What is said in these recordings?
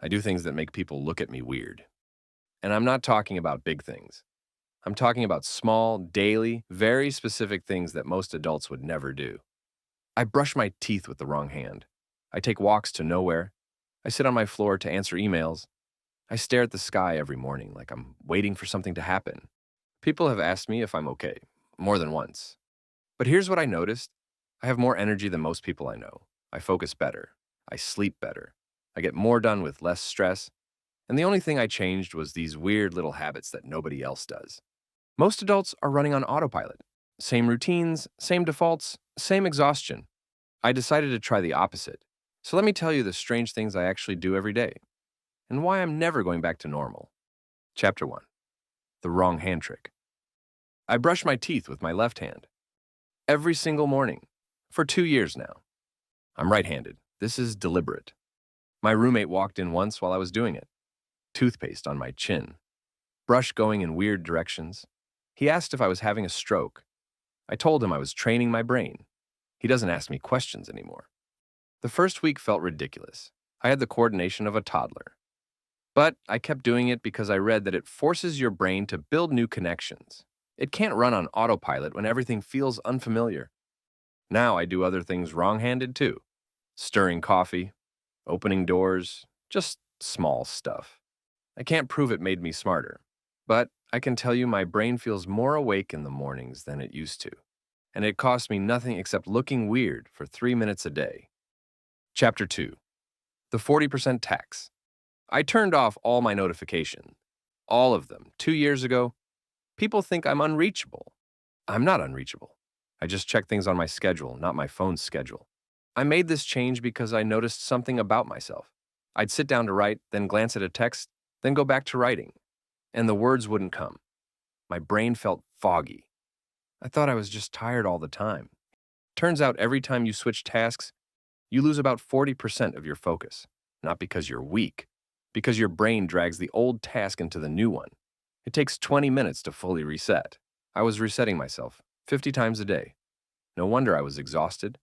I do things that make people look at me weird. And I'm not talking about big things. I'm talking about small, daily, very specific things that most adults would never do. I brush my teeth with the wrong hand. I take walks to nowhere. I sit on my floor to answer emails. I stare at the sky every morning like I'm waiting for something to happen. People have asked me if I'm okay, more than once. But here's what I noticed. I have more energy than most people I know. I focus better. I sleep better. I get more done with less stress. And the only thing I changed was these weird little habits that nobody else does. Most adults are running on autopilot. Same routines, same defaults, same exhaustion. I decided to try the opposite. So let me tell you the strange things I actually do every day and why I'm never going back to normal. Chapter 1. The wrong hand trick. I brush my teeth with my left hand every single morning for 2 years now. I'm right-handed. This is deliberate. My roommate walked in once while I was doing it. Toothpaste on my chin. Brush going in weird directions. He asked if I was having a stroke. I told him I was training my brain. He doesn't ask me questions anymore. The first week felt ridiculous. I had the coordination of a toddler. But I kept doing it because I read that it forces your brain to build new connections. It can't run on autopilot when everything feels unfamiliar. Now I do other things wrong-handed too. Stirring coffee, opening doors, just small stuff. I can't prove it made me smarter, but I can tell you my brain feels more awake in the mornings than it used to. And it cost me nothing except looking weird for 3 minutes a day. Chapter 2. The 40% tax. I turned off all my notifications. All of them. 2 years ago. People think I'm unreachable. I'm not unreachable. I just check things on my schedule, not my phone's schedule. I made this change because I noticed something about myself. I'd sit down to write, then glance at a text, then go back to writing. And the words wouldn't come. My brain felt foggy. I thought I was just tired all the time. Turns out every time you switch tasks, you lose about 40% of your focus. Not because you're weak, because your brain drags the old task into the new one. It takes 20 minutes to fully reset. I was resetting myself 50 times a day. No wonder I was exhausted.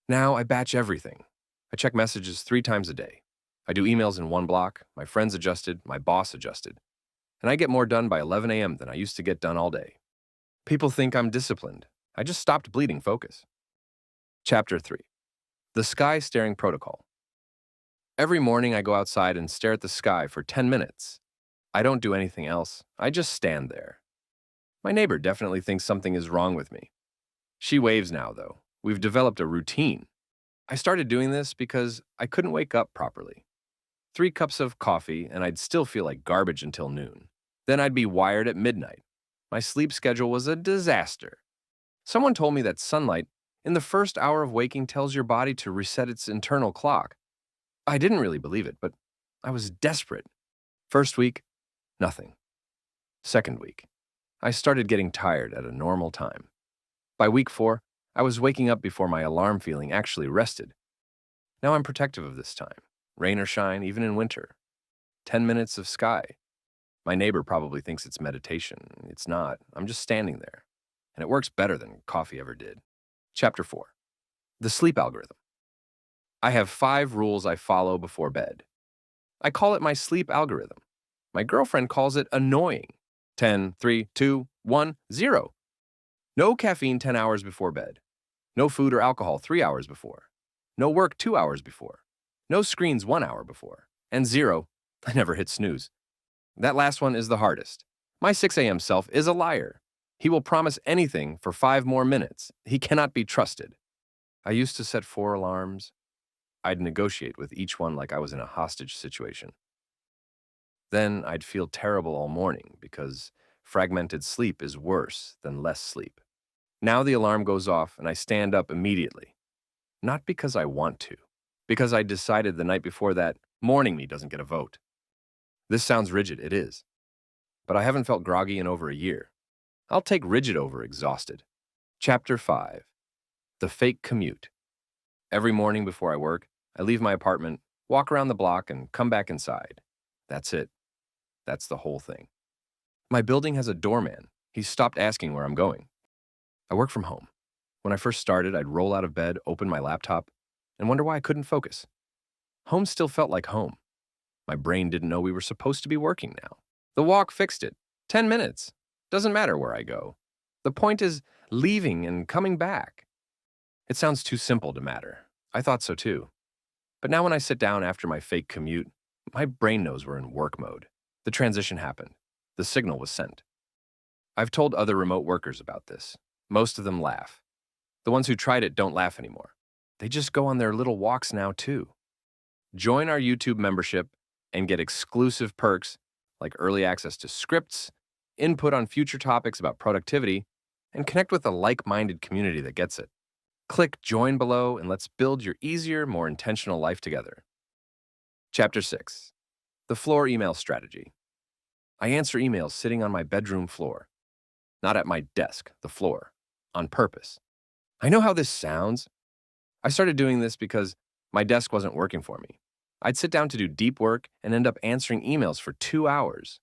Now I batch everything. I check messages 3 times a day. I do emails in one block. My friends adjusted, my boss adjusted. And I get more done by 11 a.m. than I used to get done all day. People think I'm disciplined. I just stopped bleeding focus. Chapter 3. The Sky Staring Protocol. Every morning I go outside and stare at the sky for 10 minutes. I don't do anything else. I just stand there. My neighbor definitely thinks something is wrong with me. She waves now, though. We've developed a routine. I started doing this because I couldn't wake up properly. 3 cups of coffee and I'd still feel like garbage until noon. Then I'd be wired at midnight. My sleep schedule was a disaster. Someone told me that sunlight in the first hour of waking tells your body to reset its internal clock. I didn't really believe it, but I was desperate. First week, nothing. Second week, I started getting tired at a normal time. By week 4, I was waking up before my alarm feeling actually rested. Now I'm protective of this time, rain or shine, even in winter. 10 minutes of sky. My neighbor probably thinks it's meditation. It's not. I'm just standing there. And it works better than coffee ever did. Chapter 4. The Sleep Algorithm. I have 5 rules I follow before bed. I call it my sleep algorithm. My girlfriend calls it annoying. 10, 3, 2, 1, 0. No caffeine 10 hours before bed. No food or alcohol 3 hours before. No work 2 hours before. No screens 1 hour before. And 0, I never hit snooze. That last one is the hardest. My 6 a.m. self is a liar. He will promise anything for 5 more minutes. He cannot be trusted. I used to set 4 alarms. I'd negotiate with each one like I was in a hostage situation. Then I'd feel terrible all morning because fragmented sleep is worse than less sleep. Now the alarm goes off and I stand up immediately. Not because I want to, because I decided the night before that morning me doesn't get a vote. This sounds rigid, it is. But I haven't felt groggy in over a year. I'll take rigid over exhausted. Chapter 5. The Fake Commute. Every morning before I work, I leave my apartment, walk around the block, and come back inside. That's it. That's the whole thing. My building has a doorman. He's stopped asking where I'm going. I work from home. When I first started, I'd roll out of bed, open my laptop, and wonder why I couldn't focus. Home still felt like home. My brain didn't know we were supposed to be working now. The walk fixed it. 10 minutes. Doesn't matter where I go. The point is leaving and coming back. It sounds too simple to matter. I thought so too. But now when I sit down after my fake commute, my brain knows we're in work mode. The transition happened. The signal was sent. I've told other remote workers about this. Most of them laugh. The ones who tried it don't laugh anymore. They just go on their little walks now too. Join our YouTube membership and get exclusive perks like early access to scripts, input on future topics about productivity, and connect with a like-minded community that gets it. Click join below and let's build your easier, more intentional life together. Chapter 6. The Floor Email Strategy. I answer emails sitting on my bedroom floor. Not at my desk, the floor. On purpose. I know how this sounds. I started doing this because my desk wasn't working for me. I'd sit down to do deep work and end up answering emails for 2 hours.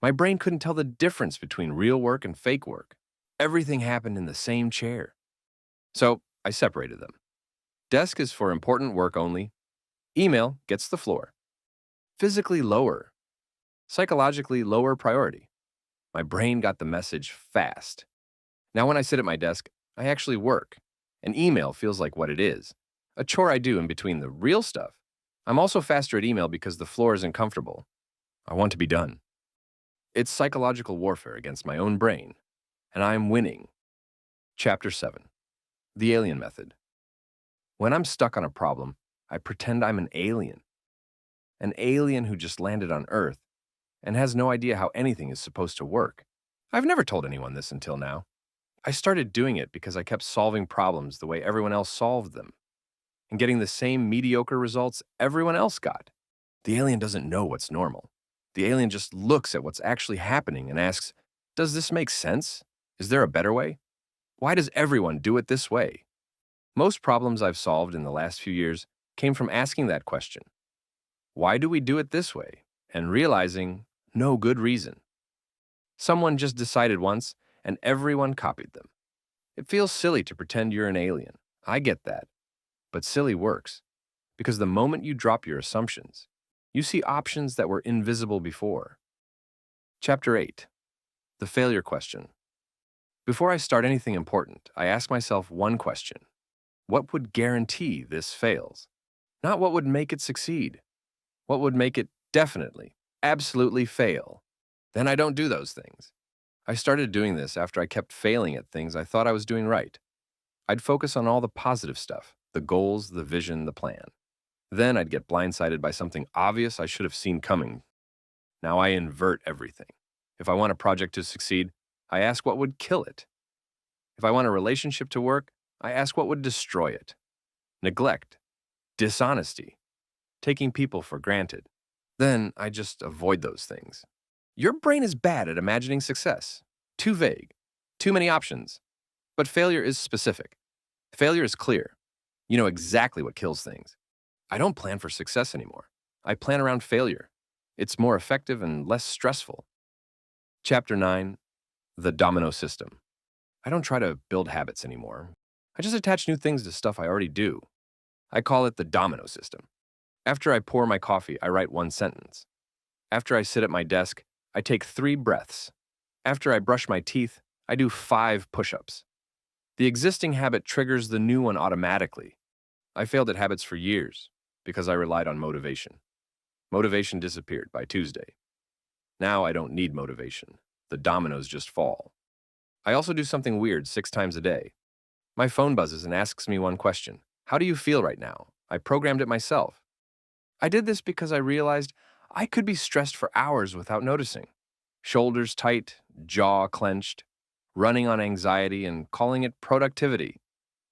My brain couldn't tell the difference between real work and fake work. Everything happened in the same chair. So I separated them. Desk is for important work only. Email gets the floor. Physically lower. Psychologically lower priority. My brain got the message fast. Now when I sit at my desk, I actually work. An email feels like what it is. A chore I do in between the real stuff. I'm also faster at email because the floor isn't comfortable. I want to be done. It's psychological warfare against my own brain, and I'm winning. Chapter 7. The Alien Method. When I'm stuck on a problem, I pretend I'm an alien. An alien who just landed on Earth and has no idea how anything is supposed to work. I've never told anyone this until now. I started doing it because I kept solving problems the way everyone else solved them and getting the same mediocre results everyone else got. The alien doesn't know what's normal. The alien just looks at what's actually happening and asks, does this make sense? Is there a better way? Why does everyone do it this way? Most problems I've solved in the last few years came from asking that question. Why do we do it this way? And realizing no good reason. Someone just decided once, and everyone copied them. It feels silly to pretend you're an alien. I get that. But silly works, because the moment you drop your assumptions, you see options that were invisible before. Chapter 8. The Failure Question. Before I start anything important, I ask myself one question. What would guarantee this fails? Not what would make it succeed. What would make it definitely, absolutely fail? Then I don't do those things. I started doing this after I kept failing at things I thought I was doing right. I'd focus on all the positive stuff, the goals, the vision, the plan. Then I'd get blindsided by something obvious I should have seen coming. Now I invert everything. If I want a project to succeed, I ask what would kill it. If I want a relationship to work, I ask what would destroy it. Neglect, dishonesty, taking people for granted. Then I just avoid those things. Your brain is bad at imagining success. Too vague. Too many options. But failure is specific. Failure is clear. You know exactly what kills things. I don't plan for success anymore. I plan around failure. It's more effective and less stressful. Chapter 9. The Domino System. I don't try to build habits anymore. I just attach new things to stuff I already do. I call it the Domino System. After I pour my coffee, I write one sentence. After I sit at my desk, I take 3 breaths. After I brush my teeth, I do 5 push-ups. The existing habit triggers the new one automatically. I failed at habits for years because I relied on motivation. Motivation disappeared by Tuesday. Now I don't need motivation. The dominoes just fall. I also do something weird 6 times a day. My phone buzzes and asks me one question. How do you feel right now? I programmed it myself. I did this because I realized I could be stressed for hours without noticing. Shoulders tight, jaw clenched, running on anxiety and calling it productivity.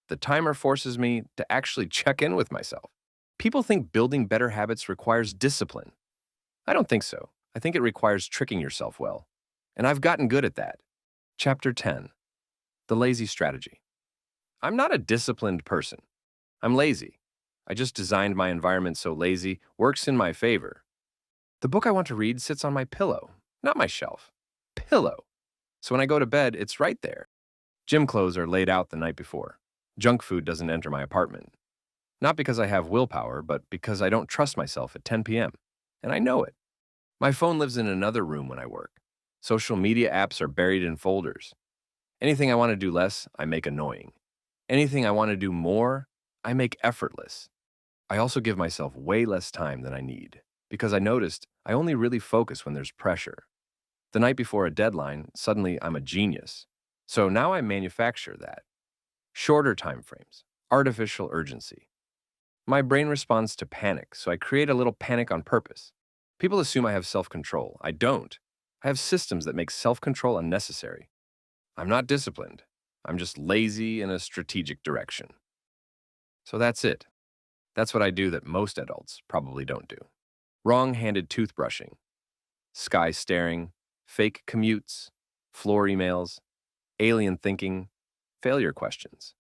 The timer forces me to actually check in with myself. People think building better habits requires discipline. I don't think so. I think it requires tricking yourself well. And I've gotten good at that. Chapter 10. The Lazy Strategy. I'm not a disciplined person. I'm lazy. I just designed my environment so lazy works in my favor. The book I want to read sits on my pillow, not my shelf. Pillow. So when I go to bed, it's right there. Gym clothes are laid out the night before. Junk food doesn't enter my apartment. Not because I have willpower, but because I don't trust myself at 10 p.m. and I know it. My phone lives in another room when I work. Social media apps are buried in folders. Anything I want to do less, I make annoying. Anything I want to do more, I make effortless. I also give myself way less time than I need because I noticed I only really focus when there's pressure. The night before a deadline, suddenly I'm a genius. So now I manufacture that. Shorter time frames, artificial urgency. My brain responds to panic, so I create a little panic on purpose. People assume I have self-control. I don't. I have systems that make self-control unnecessary. I'm not disciplined. I'm just lazy in a strategic direction. So that's it. That's what I do that most adults probably don't do. Wrong-handed toothbrushing, sky staring, fake commutes, floor emails, alien thinking, failure questions,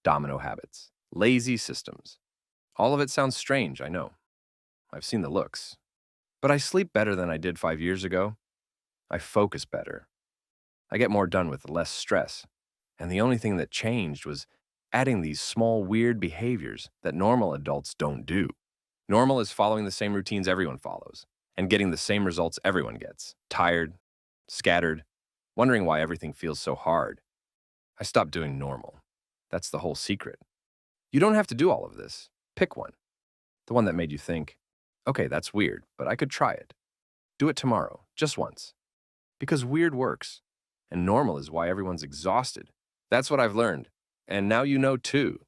domino habits, lazy systems. All of it sounds strange, I know. I've seen the looks. But I sleep better than I did 5 years ago. I focus better. I get more done with less stress. And the only thing that changed was adding these small, weird behaviors that normal adults don't do. Normal is following the same routines everyone follows and getting the same results everyone gets. Tired, scattered, wondering why everything feels so hard. I stopped doing normal. That's the whole secret. You don't have to do all of this. Pick one. The one that made you think, okay, that's weird, but I could try it. Do it tomorrow, just once. Because weird works, and normal is why everyone's exhausted. That's what I've learned, and now you know too.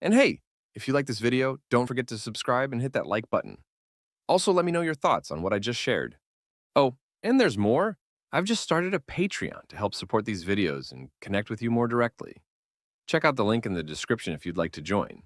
And hey, if you like this video, don't forget to subscribe and hit that like button. Also, let me know your thoughts on what I just shared. Oh, and there's more. I've just started a Patreon to help support these videos and connect with you more directly. Check out the link in the description if you'd like to join.